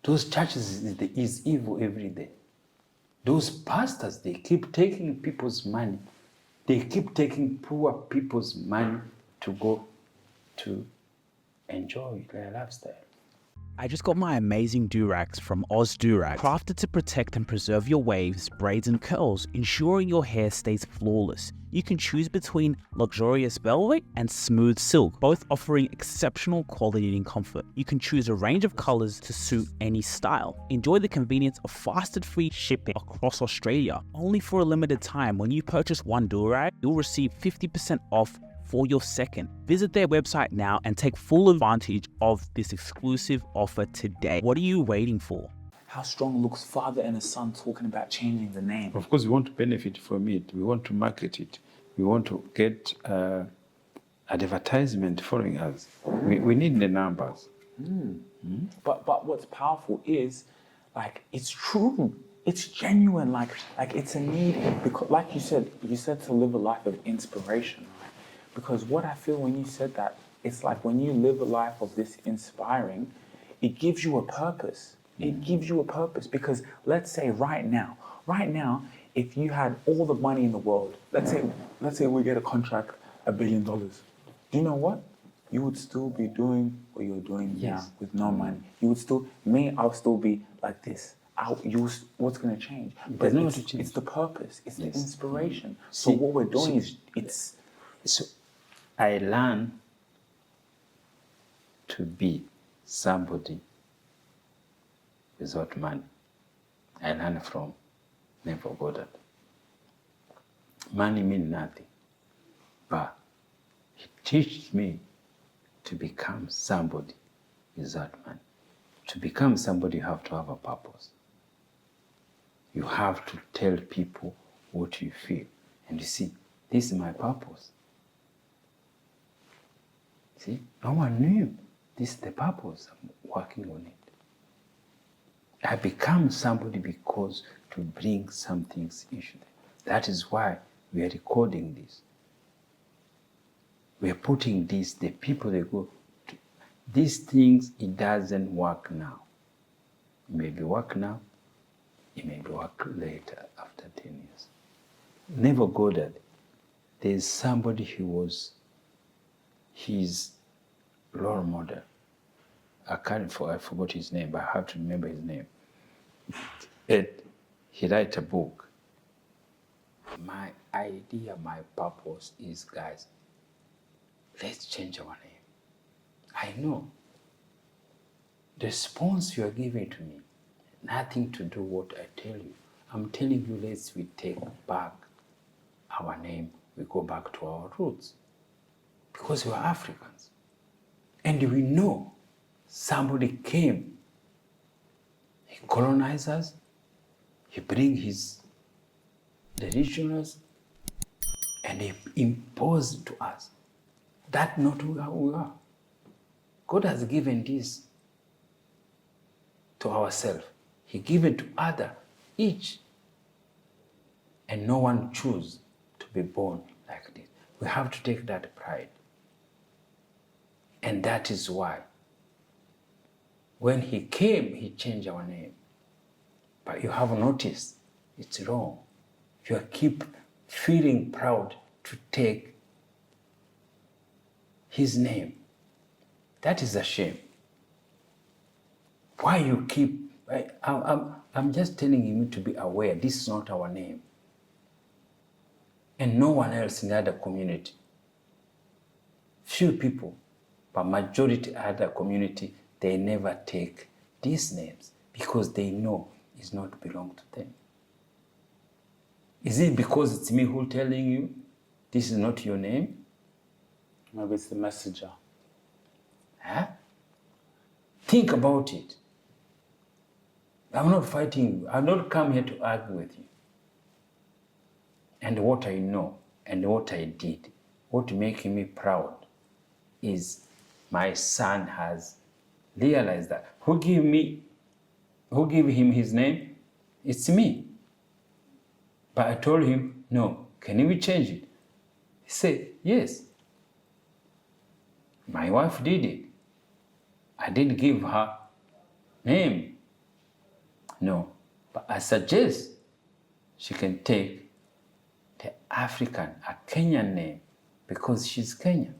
Those churches is evil every day. Those pastors, they keep taking people's money. They keep taking poor people's money to go to enjoy their lifestyle. I just got my amazing do-rags from Oz Do-Rag, crafted to protect and preserve your waves, braids and curls, ensuring your hair stays flawless. You can choose between luxurious velvet and smooth silk, both offering exceptional quality and comfort. You can choose a range of colors to suit any style. Enjoy the convenience of fast and free shipping across Australia. Only for a limited time, when you purchase one do-rag, you'll receive 50% off for your second. Visit their website now and take full advantage of this exclusive offer today. What are you waiting for? How strong looks father and a son talking about changing the name? Of course, we want to benefit from it. We want to market it. We want to get advertisement following us. We need the numbers. But what's powerful is, like, it's true. It's genuine. Like it's a need, because, like you said to live a life of inspiration. Right? Because what I feel when you said that, it's like when you live a life of this inspiring, it gives you a purpose. It gives you a purpose, because let's say right now, if you had all the money in the world, let's say we get a contract, $1 billion. Do you know what? You would still be doing what you're doing now with no money. You would still, I'll still be like this. What's going to change? But it's the purpose. It's the inspiration. So what we're doing is So I learn to be somebody without money. I learn from Never Goddard. Money means nothing, but he teaches me to become somebody without money. To become somebody, you have to have a purpose. You have to tell people what you feel. And you see, this is my purpose. See, no one knew this is the purpose. I'm working on it. I become somebody because to bring some things into them. That is why we are recording this. We are putting this, the people they go to. These things, it doesn't work now. It may be work now, it may be work later after 10 years. Never go that. There's somebody who was his role model. I forgot his name, but I have to remember his name. He wrote a book. My idea, my purpose is, guys, let's change our name. I know the response you are giving to me, nothing to do what I tell you. I'm telling you, we take back our name. We go back to our roots because we are Africans. And we know somebody came, he colonized us, he bring his traditions, and he imposed to us. That's not who we are. God has given this to ourselves. He given to other, each. And no one choose to be born like this. We have to take that pride. And that is why when he came, he changed our name. But you have noticed it's wrong. You keep feeling proud to take his name. That is a shame. Why you keep, I'm just telling you to be aware, this is not our name. And no one else in the other community. Few people, but majority other community, they never take these names because they know it's not belong to them. Is it because it's me who telling you this is not your name? Maybe it's the messenger. Huh? Think about it. I'm not fighting you. I've not come here to argue with you. And what I know and what I did, what making me proud is my son has realized that. Who give him his name? It's me. But I told him, no, can we change it? He said, yes. My wife did it. I didn't give her name. No, but I suggest she can take the African, a Kenyan name, because she's Kenyan.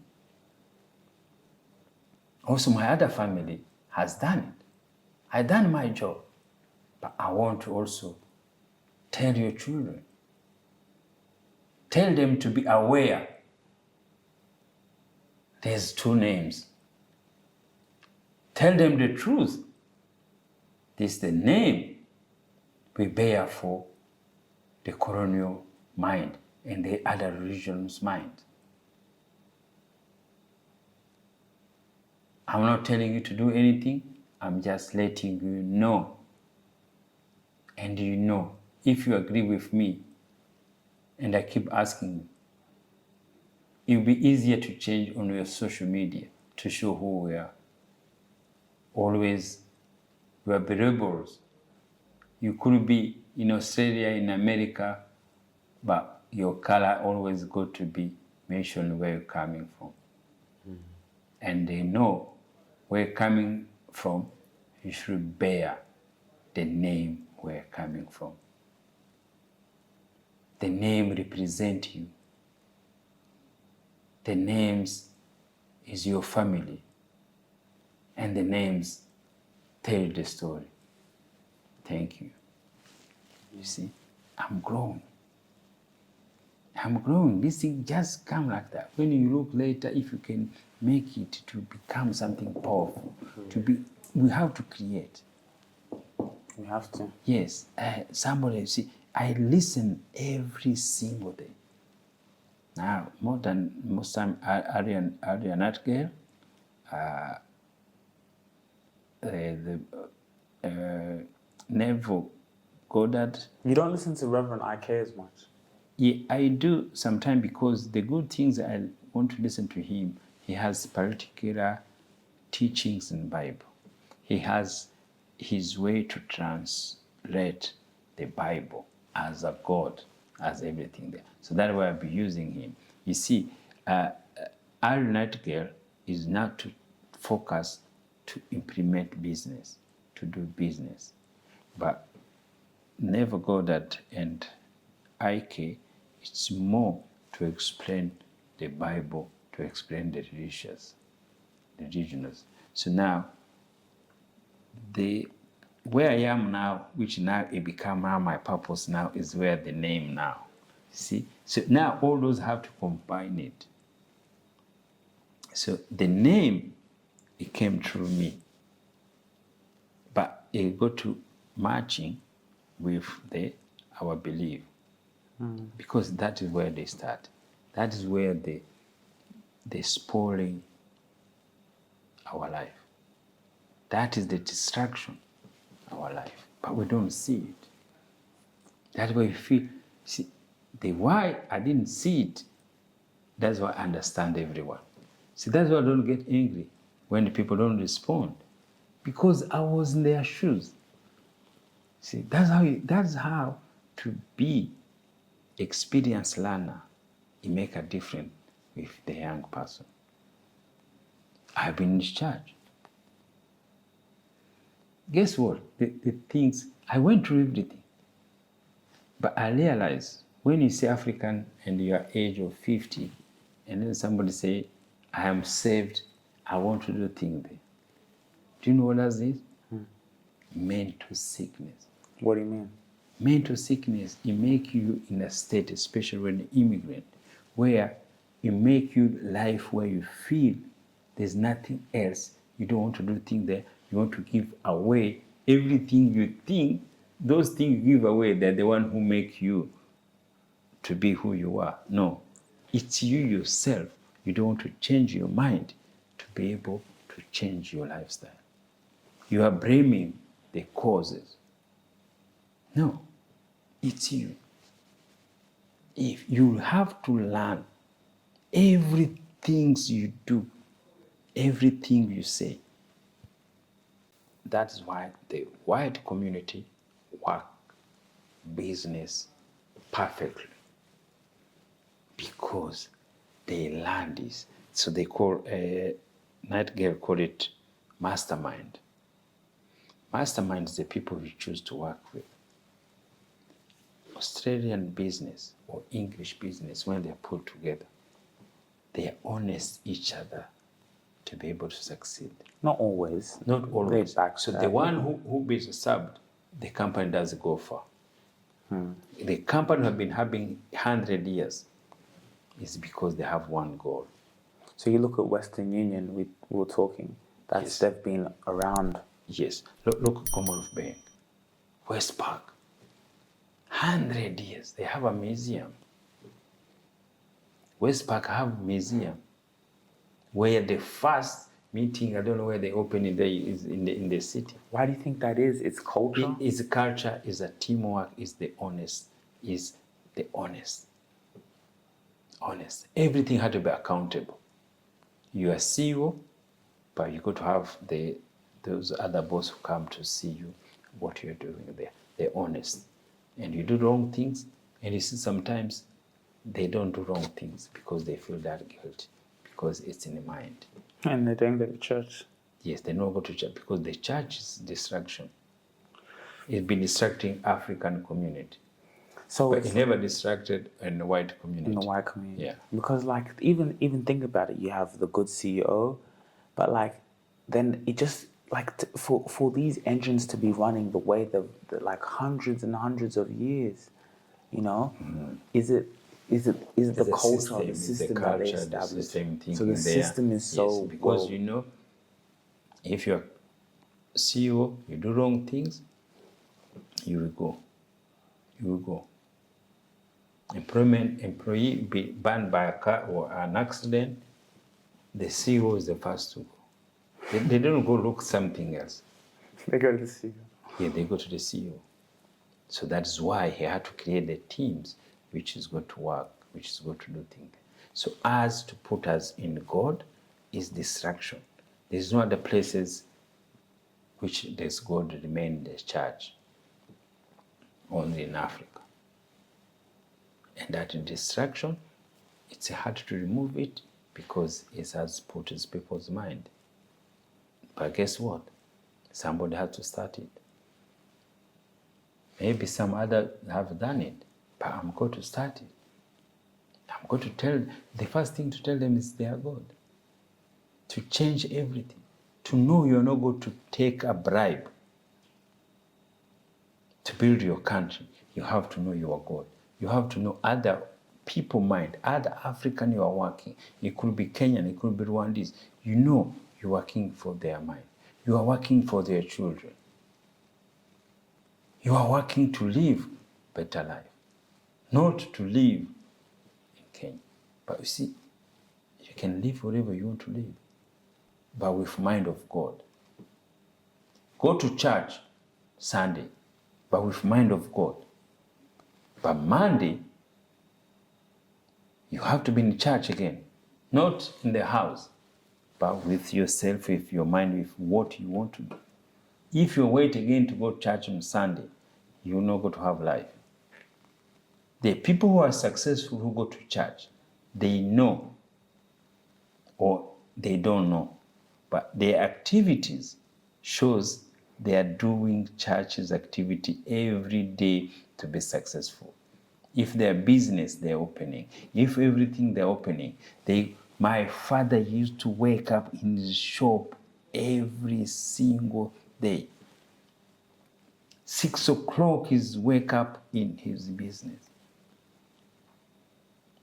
Also, my other family has done it. I done my job, but I want to also tell your children, tell them to be aware. There's two names. Tell them the truth. This is the name we bear for the colonial mind and the other religions' mind. I'm not telling you to do anything. I'm just letting you know. And you know, if you agree with me, and I keep asking you, it'll be easier to change on your social media to show who we are. Always, we are rebels. You could be in Australia, in America, but your color always got to be mentioned where you're coming from. And they know where you're coming from, you should bear the name where you're coming from. The name represents you. The names is your family. And the names tell the story. Thank you. You see, I'm growing. I'm growing. This thing just come like that. When you look later, if you can make it to become something powerful, we have to create. We have to. Yes. Somebody, see, I listen every single day. Now, more than most time, Ariana girl, Neville Goddard. You don't listen to Reverend IK as much. Yeah, I do sometimes because the good things I want to listen to him, he has particular teachings in the Bible. He has his way to translate the Bible as a God, as everything there. So that's why I'll be using him. You see, our Nightingale is not to focus to implement business, to do business. But never go that and IK, it's more to explain the Bible, to explain the religions. So now, where I am now, which now it become now my purpose now, is where the name now. See? So now all those have to combine it. So the name, it came through me. But it got to matching with our belief. Because that is where they start. That is where they spoiling our life. That is the distraction our life. But we don't see it. That's why we feel, see, the why I didn't see it, that's why I understand everyone. See, that's why I don't get angry when the people don't respond. Because I was in their shoes. See, that's how to be experienced learner, it make a difference with the young person. I've been in church. Guess what? The things, I went through everything. But I realized when you say African and you are age of 50, and then somebody say, I am saved, I want to do things there. Do you know what that is? Mental sickness. What do you mean? Mental sickness, it make you in a state, especially when you're immigrant, where it make you life where you feel there's nothing else. You don't want to do things there. You want to give away everything you think. Those things you give away, they're the one who make you to be who you are. No, it's you yourself. You don't want to change your mind to be able to change your lifestyle. You are blaming the causes. No, it's you. If you have to learn everything you do, everything you say. That's why the white community work business perfectly. Because they learn this. So they call, Nightingale call it mastermind. Mastermind is the people you choose to work with. Australian business or English business, when they're put together, they are honest each other to be able to succeed. Not always. Not always. So the that. one who is subbed, the company doesn't go far. The company have been having 100 years is because they have one goal. So you look at Western Union, we were talking, Yes. they've been around. Yes. Look at Commonwealth Bank, Westpac, 100 years. They have a museum. Westpac have a museum where the first meeting, I don't know where they open it, is in the city. Why do you think that is? It's culture? It's a culture, it's a teamwork, it's the honest. Honest. Everything had to be accountable. You are CEO, but you got to have those other boss who come to see you, what you're doing there. They're honest. And you do wrong things, and you see sometimes they don't do wrong things because they feel that guilt, because it's in the mind. And they don't go to church. Yes, they don't go to church because the church is distraction. It's been distracting African community. So But it never distracted in the white community. in the white community. Yeah. Because like even think about it, you have the good CEO, but like then it just like for these engines to be running the way the like hundreds and hundreds of years, you know, is it the culture or the system that they established? The same thing So the system is so yes, because well, you know, if you're CEO, you do wrong things, you will go. Employee be banned by a car or an accident, the CEO is the first to go. They don't go look something else. they go to the CEO. Yeah, they go to the CEO. So that's why he had to create the teams which is going to work, which is going to do things. So as to put us in God is distraction. There's no other places which does God remain in the church only in Africa. And that distraction, it's hard to remove it because it has put in people's mind. But guess what? Somebody had to start it. Maybe some other have done it, but I'm going to start it. I'm going to tell, the first thing to tell them is they are God. To change everything. To know you're not going to take a bribe to build your country. You have to know you are God. You have to know other people mind, other African you are working. It could be Kenyan, it could be Rwandese. You know you're working for their mind. You are working for their children. You are working to live better life, not to live in Kenya. But you see, you can live wherever you want to live, but with mind of God. Go to church Sunday, but with mind of God. But Monday, you have to be in church again, not in the house, but with yourself, with your mind, with what you want to do. If you wait again to go to church on Sunday, you're not going to have life. The people who are successful who go to church, they know or they don't know, but their activities shows they are doing church's activity every day to be successful. If their business they're opening, if everything they're opening, my father used to wake up in his shop every single day. 6 o'clock is wake up in his business.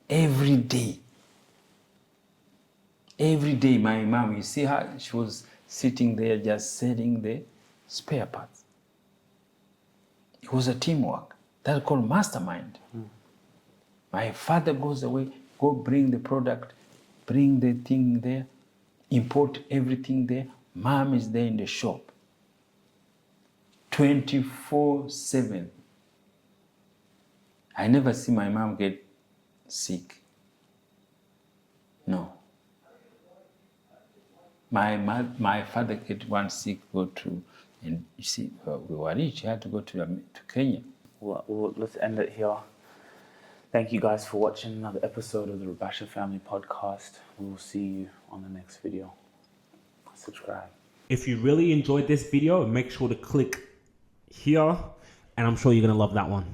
Every day. Every day, my mom, you see her, she was sitting there just selling the spare parts. It was a teamwork. That's called mastermind. My father goes away, go bring the product, bring the thing there, import everything there. Mom is there in the shop. 24/7. I never see my mom get sick. No. My father get one sick, go to, and you see, we were rich, he had to go to Kenya. Well, let's end it here. Thank you guys for watching another episode of the Rubasha Family Podcast. We will see you on the next video. Subscribe. If you really enjoyed this video, make sure to click here, and I'm sure you're going to love that one.